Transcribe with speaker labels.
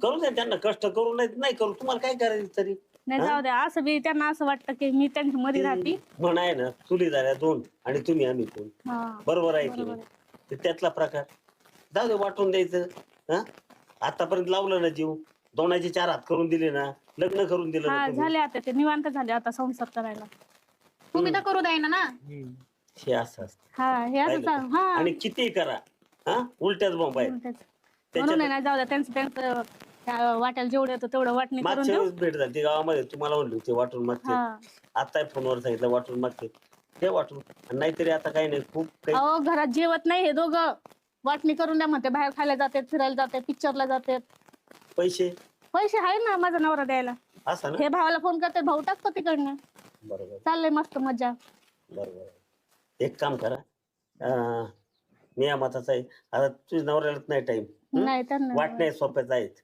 Speaker 1: करू द्या त्यांना, कष्ट करू नाही करू, तुम्हाला काय करायचं तरी.
Speaker 2: नाही जाऊ द्या, असं बी त्यांना असं वाटतं की मी त्यांच्या मध्ये राहते.
Speaker 1: म्हण आहे ना, चुली झाल्या 2 आणि तुम्ही आम्ही 2.
Speaker 2: हा
Speaker 1: बरोबर आहे की
Speaker 2: बरोबर
Speaker 1: नाही?
Speaker 2: आहे.
Speaker 1: तर त्यातला प्रकार जाऊ दे, वाटून द्यायचं. हा, आतापर्यंत लावलं ना जीव, 2चे 4 हात करून दिले ना, लग्न करून दिलं ना
Speaker 2: हा
Speaker 1: तुम्ही.
Speaker 2: झाले आता, ते निवांत झाले आता संसार करायला.
Speaker 3: तुम्ही तर करू द्याय ना.
Speaker 1: हे असं असतं.
Speaker 2: हा हे असं
Speaker 1: पाहिलं का?
Speaker 2: हा
Speaker 1: आणि किती करा, हा उलट्याच बॉम्ब आहेत.
Speaker 2: म्हणून आहे ना, जाऊ द्या, त्यांचं वाटायला जेवढं येतं तेवढं वाटणी करून
Speaker 1: मागच्या
Speaker 2: देऊ.
Speaker 1: वेळेस भेट झाली गावामध्ये, तुम्हाला म्हणली होती वाटून मागते.
Speaker 2: हा
Speaker 1: आता फोनवर सांगितलं वाटून मागते, ते वाटून. नाहीतरी आता काही नाही, खूप काही.
Speaker 2: अहो घरात जेवत नाही हे दोघं, वाटणी करून द्या म्हणते, बाहेर खायला जाते, फिरायला जाते, पिक्चरला जाते.
Speaker 1: पैसे
Speaker 2: पैसे आहे ना माझा नवरा द्यायला.
Speaker 1: असं ना.
Speaker 2: हे भावाला फोन करते, भाऊ टाकतो तिकडनं.
Speaker 1: बरोबर
Speaker 2: चाललंय मस्त मजा.
Speaker 1: बरोबर. एक काम करा, मी या मताचा आहे. आता तुझ्या नवऱ्यालाच नाही टाइम,
Speaker 2: नाही त्यांना
Speaker 1: वाटण्या सोप्याच आहेत.